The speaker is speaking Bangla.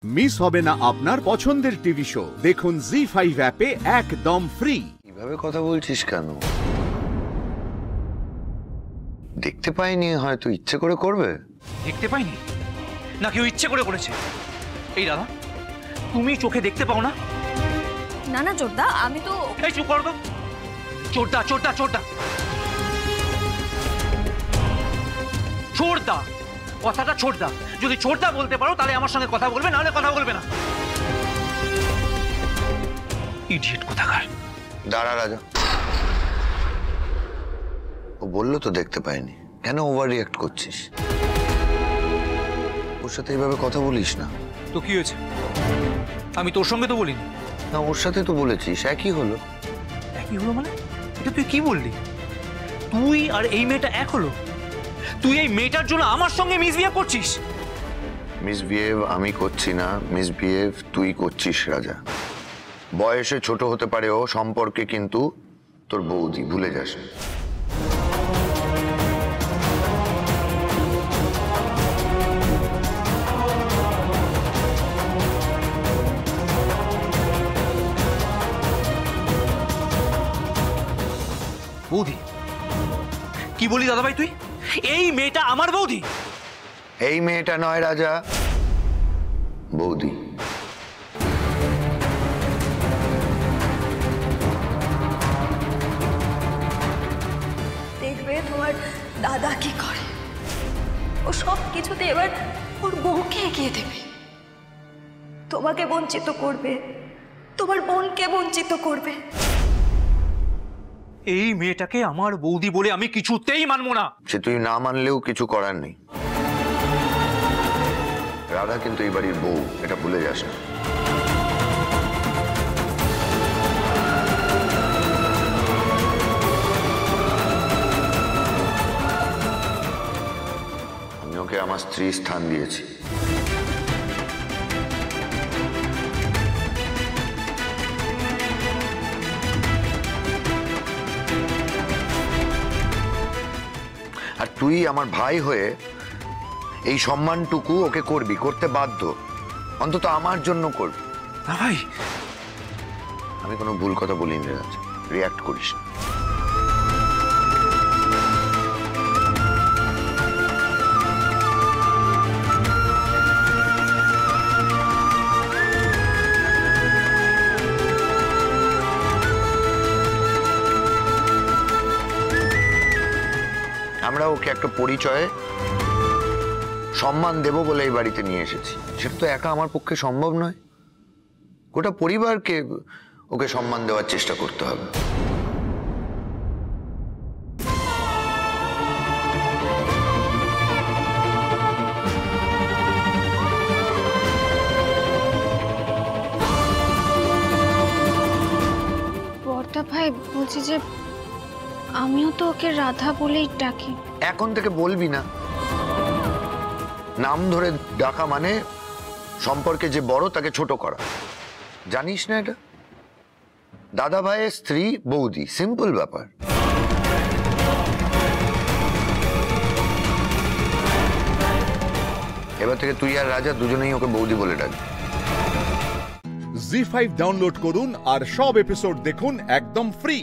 মিস হবে না আপনার পছন্দের টিভি শো। দেখুন জি5 অ্যাপে একদম ফ্রি। কিভাবে কথা বলছিস কেন? দেখতে পাইনি, হয়তো ইচ্ছে করে করবে। দেখতে পাইনি না, কেউ ইচ্ছে করে করেছে। এই দাদা, তুমি চোখে দেখতে পাও না? না না চোরদা, আমি তো এই চুপ করো তো। চোরদা চোরদা চোরদা চোরদা, কথাটা ছোটদা। যদি ছোটদা বলতে পারো তাহলে আমার সঙ্গে কথা বলবে, নাহলে কথা বলবে না। ইডিয়েট কোথাকার। দাঁড়া রাজা, ও বললো তো দেখতে পাইনি, কেন ওভার রিঅ্যাক্ট করছিস? ওর সাথে এইভাবে কথা বলিস না। তো কি হয়েছে? আমি তোর সঙ্গে তো বলিনি। না, ওর সাথে তো বলেছিস, একই হলো। একই হলো মানে? এটা তুই কি বললি? তুই আর এই মেয়েটা এক হলো? তুই এই মেয়েটার জন্য আমার সঙ্গে মিসবিহেভ করছিস? মিসবিহেভ আমি করছি না, মিসবিহেভ তুই করছিস রাজা। বয়সে ছোট হতে পারে ও, সম্পর্কে কিন্তু তোর বৌদি, ভুলে যাস না। বৌদি? কি বলি দাদা ভাই তুই? এই মেয়েটা আমার বৌদি? এই মেয়েটা নয় রাজা, বৌদি। দেখবে তোমার দাদা কি করে। ও সব কিছুতে এবার ওর বউকে এগিয়ে দেবে, তোমাকে বঞ্চিত করবে, তোমার বোনকে বঞ্চিত করবে। এই মেয়েটাকে আমার বৌদি বলে আমি কিছুতেই মানবো না। সে তুই না মানলেও কিছু করার নেই। রাধা কিন্তু এই বাড়ির বউ, এটা ভুলে যাস না। আমি ওকে আমার স্ত্রীর স্থান দিয়েছি। আর তুই আমার ভাই হয়ে এই সম্মানটুকু ওকে করবি, করতে বাধ্য, অন্তত আমার জন্য করবি। না ভাই, আমি কোনো ভুল কথা বলিনি রাজা, রিঅ্যাক্ট করিস না। আমরা ওকে একটা পরিচয়ে সম্মান দেব বলে এই বাড়িতে নিয়ে এসেছি। সেটা তো একা আমার পক্ষে সম্ভব নয়, গোটা পরিবারকে ওকে সম্মান দেওয়ার চেষ্টা করতে হবে। বড়দা ভাই, বলছি যে আমিও তো ওকে রাধা বলেই ডাকি। এখন থেকে বলবি না, নাম ধরে ডাকা মানে সম্পর্কে যে বড় তাকে ছোট করা। জানিস না এটা? দাদা ভাইয়ের স্ত্রী বৌদি, সিম্পল ব্যাপার। এবার থেকে তুই আর রাজা দুজনেই ওকে বৌদি বলে ডাকবি। জি5 ডাউনলোড করুন আর সব এপিসোড দেখুন একদম ফ্রি।